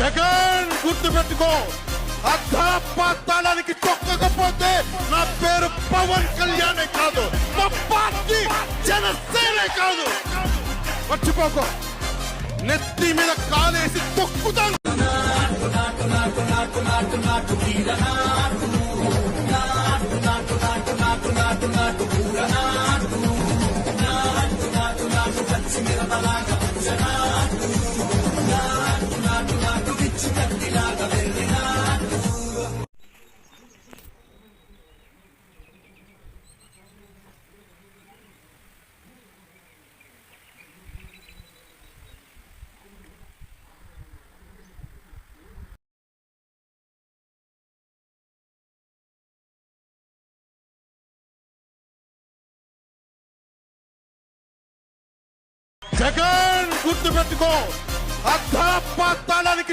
జగన్ గుర్తుపెట్టుకో, అర్ధపాతాళానికి తొక్కకపోతే నా పేరు పవన్ కళ్యాణే కాదు, మా పార్టీ జనసేనే కాదు. మర్చిపోకో, నెత్తి మీద కాలేసి తొక్కుతాను. జగన్ గుర్తుపెట్టుకో, అర్ధపాతాళానికి